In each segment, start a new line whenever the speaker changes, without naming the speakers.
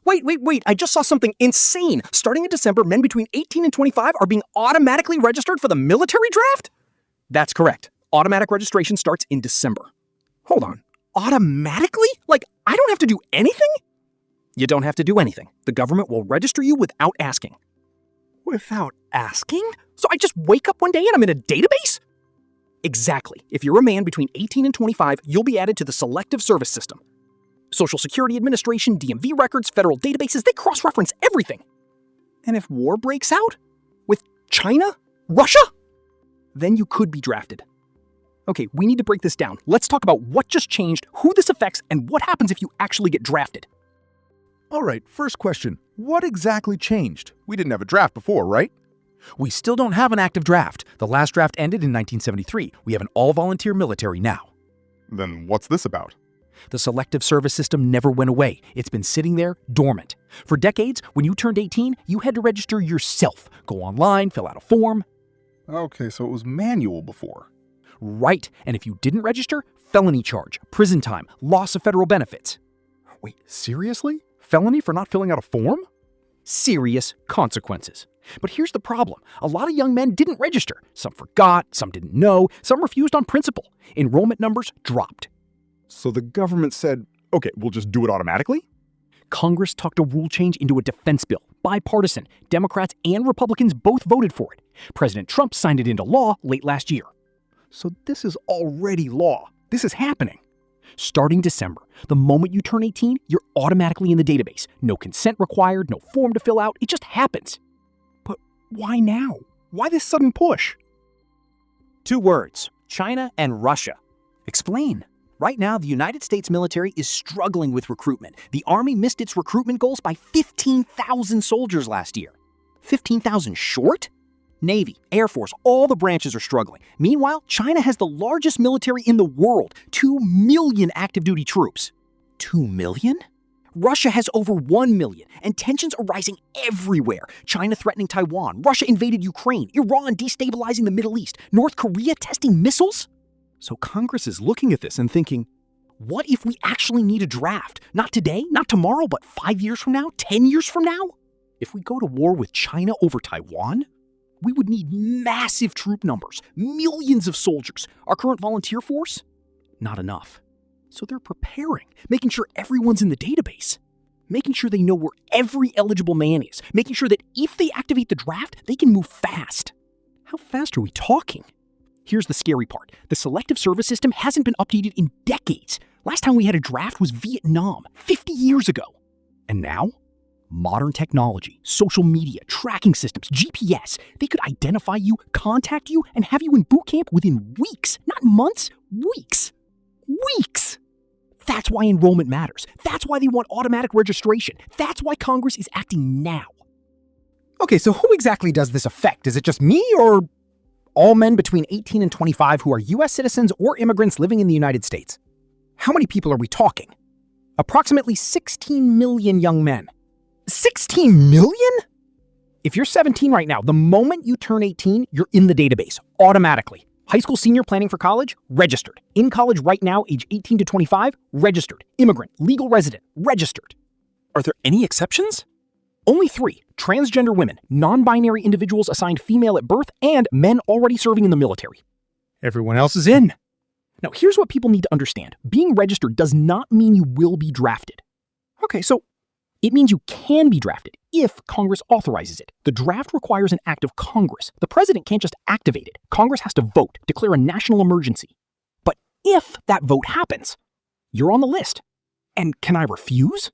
Wait. I just saw something insane. Starting in December, men between 18 and 25 are being automatically registered for the military draft? That's correct. Automatic registration starts in December. Hold on. Automatically? Like, I don't have to do anything? You don't have to do anything. The government will register you without asking. Without asking? So I just wake up one day and I'm in a database? Exactly. If you're a man between 18 and 25, you'll be added to the Selective Service System. Social Security Administration, DMV records, federal databases, they cross-reference everything. And if war breaks out? With China? Russia? Then you could be drafted. Okay, we need to break this down. Let's talk about what just changed, who this affects, and what happens if you actually get drafted.
All right, first question. What exactly changed? We didn't have a draft before, right?
We still don't have an active draft. The last draft ended in 1973. We have an all-volunteer military now.
Then what's this about?
The Selective Service System never went away. It's been sitting there, dormant. For decades, when you turned 18, you had to register yourself. Go online, fill out a form.
Okay, so it was manual before.
Right, and if you didn't register, felony charge, prison time, loss of federal benefits.
Wait, seriously? Felony for not filling out a form?
Serious consequences. But here's the problem. A lot of young men didn't register. Some forgot, some didn't know, some refused on principle. Enrollment numbers dropped.
So the government said, okay, we'll just do it automatically?
Congress tucked a rule change into a defense bill, bipartisan. Democrats and Republicans both voted for it. President Trump signed it into law late last year.
So this is already law. This is happening.
Starting December, the moment you turn 18, you're automatically in the database. No consent required, no form to fill out. It just happens.
But why now? Why this sudden push?
2 words: China and Russia.
Explain.
Right now, the United States military is struggling with recruitment. The Army missed its recruitment goals by 15,000 soldiers last year. 15,000 short? Navy, Air Force, all the branches are struggling. Meanwhile, China has the largest military in the world, 2 million active duty troops. 2 million? Russia has over 1 million, and tensions are rising everywhere. China threatening Taiwan, Russia invaded Ukraine, Iran destabilizing the Middle East, North Korea testing missiles? So Congress is looking at this and thinking, what if we actually need a draft? Not today, not tomorrow, but 5 years from now, 10 years from now? If we go to war with China over Taiwan, we would need massive troop numbers, millions of soldiers. Our current volunteer force? Not enough. So they're preparing, making sure everyone's in the database, making sure they know where every eligible man is, making sure that if they activate the draft, they can move fast. How fast are we talking? Here's the scary part. The Selective Service System hasn't been updated in decades. Last time we had a draft was Vietnam, 50 years ago. And now? Modern technology, social media, tracking systems, GPS. They could identify you, contact you, and have you in boot camp within weeks. Not months, weeks. Weeks! That's why enrollment matters. That's why they want automatic registration. That's why Congress is acting now. Okay, so who exactly does this affect? Is it just me or all men between 18 and 25 who are U.S. citizens or immigrants living in the United States? How many people are we talking? Approximately 16 million young men. 16 million? If you're 17 right now, the moment you turn 18, you're in the database, automatically. High school senior planning for college? Registered. In college right now, age 18 to 25? Registered. Immigrant, legal resident? Registered.
Are there any exceptions?
Only 3. Transgender women, non-binary individuals assigned female at birth, and men already serving in the military.
Everyone else is in.
Now, here's what people need to understand. Being registered does not mean you will be drafted. Okay, so it means you can be drafted if Congress authorizes it. The draft requires an act of Congress. The president can't just activate it. Congress has to vote, declare a national emergency. But if that vote happens, you're on the list. And can I refuse?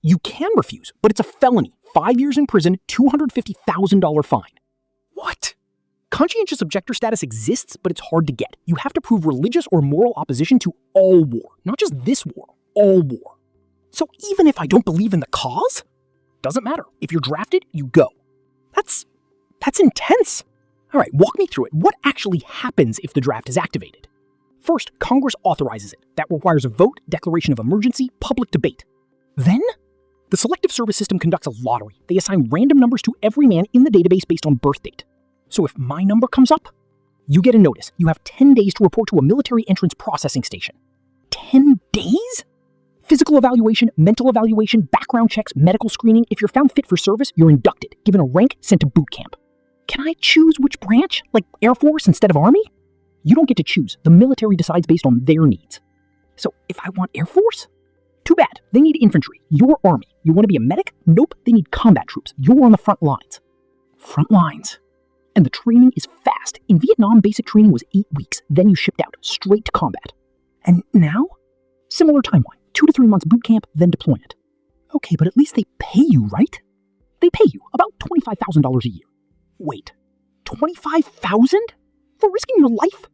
You can refuse, but it's a felony. 5 years in prison, $250,000 fine. What? Conscientious objector status exists, but it's hard to get. You have to prove religious or moral opposition to all war. Not just this war, all war. So even if I don't believe in the cause, doesn't matter. If you're drafted, you go. That's intense. All right, walk me through it. What actually happens if the draft is activated? First, Congress authorizes it. That requires a vote, declaration of emergency, public debate. Then, the Selective Service System conducts a lottery. They assign random numbers to every man in the database based on birth date. So if my number comes up, you get a notice. You have 10 days to report to a military entrance processing station. 10 days?
Physical evaluation, mental evaluation, background checks, medical screening. If you're found fit for service, you're inducted, given a rank, sent to boot camp. Can I choose which branch? Like Air Force instead of Army? You don't get to choose. The military decides based on their needs. So if I want Air Force? Too bad. They need infantry. You're Army. You want to be a medic? Nope. They need combat troops. You're on the front lines. Front lines. And the training is fast. In Vietnam, basic training was 8 weeks. Then you shipped out, straight to combat. And now? Similar timeline. 2 to 3 months boot camp, then deployment. Okay, but at least they pay you, right? They pay you about $25,000 a year. Wait, $25,000 for risking your life?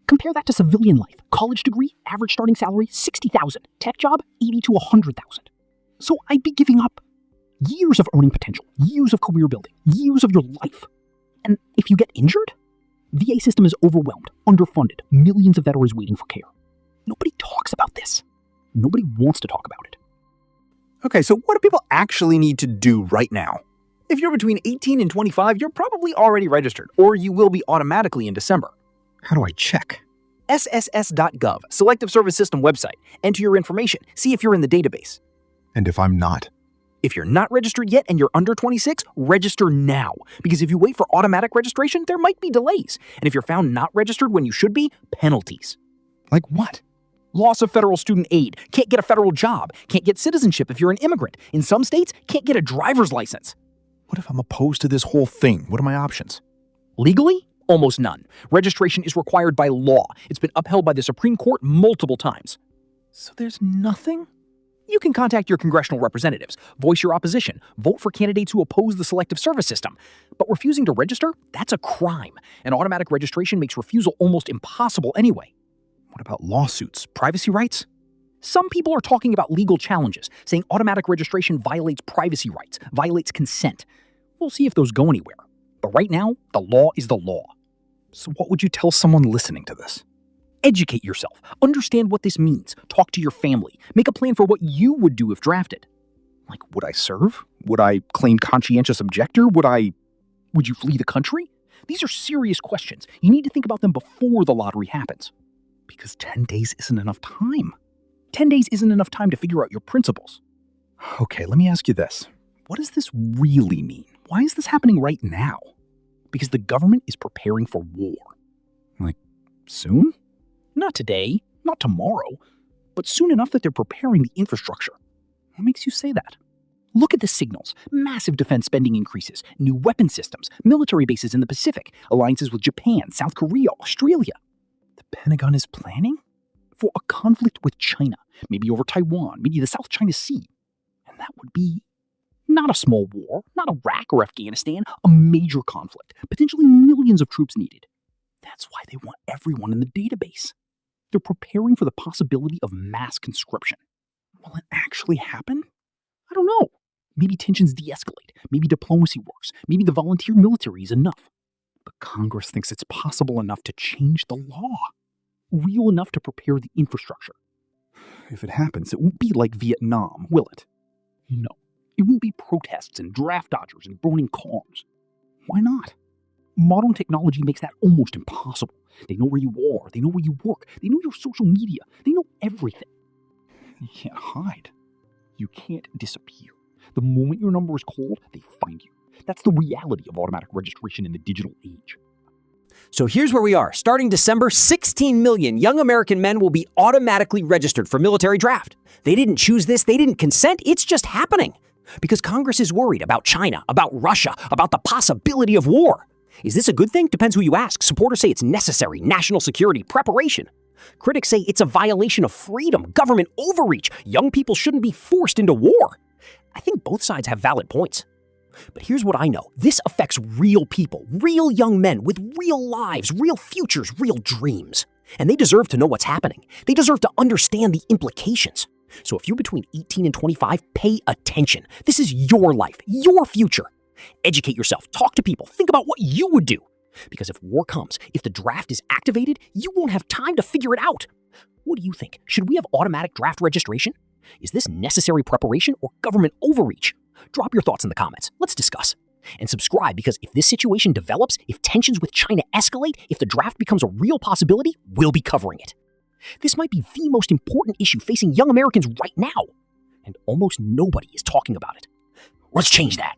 Compare that to civilian life. College degree, average starting salary, $60,000. Tech job, $80,000 to $100,000. So I'd be giving up years of earning potential, years of career building, years of your life. And if you get injured, VA system is overwhelmed, underfunded, millions of veterans waiting for care. Nobody talks about this. Nobody wants to talk about it.
Okay, so what do people actually need to do right now? If you're between 18 and 25, you're probably already registered, or you will be automatically in December.
How do I check?
SSS.gov, Selective Service System website. Enter your information. See if you're in the database.
And if I'm not?
If you're not registered yet and you're under 26, register now. Because if you wait for automatic registration, there might be delays. And if you're found not registered when you should be, penalties.
Like what?
Loss of federal student aid, can't get a federal job, can't get citizenship if you're an immigrant. In some states, can't get a driver's license.
What if I'm opposed to this whole thing? What are my options?
Legally, almost none. Registration is required by law. It's been upheld by the Supreme Court multiple times.
So there's nothing?
You can contact your congressional representatives, voice your opposition, vote for candidates who oppose the Selective Service System. But refusing to register? That's a crime. And automatic registration makes refusal almost impossible anyway.
What about lawsuits? Privacy rights?
Some people are talking about legal challenges, saying automatic registration violates privacy rights, violates consent. We'll see if those go anywhere. But right now, the law is the law.
So what would you tell someone listening to this?
Educate yourself. Understand what this means. Talk to your family. Make a plan for what you would do if drafted.
Like, would I serve? Would I claim conscientious objector? Would you flee the country?
These are serious questions. You need to think about them before the lottery happens.
Because 10 days isn't enough time.
10 days isn't enough time to figure out your principles.
Okay, let me ask you this. What does this really mean? Why is this happening right now?
Because the government is preparing for war.
Like, soon?
Not today, not tomorrow, but soon enough that they're preparing the infrastructure.
What makes you say that?
Look at the signals. Massive defense spending increases, new weapon systems, military bases in the Pacific, alliances with Japan, South Korea, Australia.
The Pentagon is planning?
For a conflict with China, maybe over Taiwan, maybe the South China Sea. And that would be not a small war, not Iraq or Afghanistan, a major conflict, potentially millions of troops needed. That's why they want everyone in the database. They're preparing for the possibility of mass conscription.
Will it actually happen?
I don't know. Maybe tensions de-escalate. Maybe diplomacy works. Maybe the volunteer military is enough.
But Congress thinks it's possible enough to change the law.
Real enough to prepare the infrastructure.
If it happens, it won't be like Vietnam, will it?
No. It won't be protests and draft dodgers and burning cars.
Why not?
Modern technology makes that almost impossible. They know where you are. They know where you work. They know your social media. They know everything.
You can't hide.
You can't disappear. The moment your number is called, they find you. That's the reality of automatic registration in the digital age.
So here's where we are. Starting December, 16 million young American men will be automatically registered for military draft. They didn't choose this. They didn't consent. It's just happening. Because Congress is worried about China, about Russia, about the possibility of war. Is this a good thing? Depends who you ask. Supporters say it's necessary, national security, preparation. Critics say it's a violation of freedom, government overreach. Young people shouldn't be forced into war. I think both sides have valid points. But here's what I know. This affects real people, real young men with real lives, real futures, real dreams. And they deserve to know what's happening. They deserve to understand the implications. So if you're between 18 and 25, pay attention. This is your life, your future. Educate yourself, talk to people, think about what you would do. Because if war comes, if the draft is activated, you won't have time to figure it out. What do you think? Should we have automatic draft registration? Is this necessary preparation or government overreach? Drop your thoughts in the comments. Let's discuss. And subscribe, because if this situation develops, if tensions with China escalate, if the draft becomes a real possibility, we'll be covering it.
This might be the most important issue facing young Americans right now, and almost nobody is talking about it. Let's change that.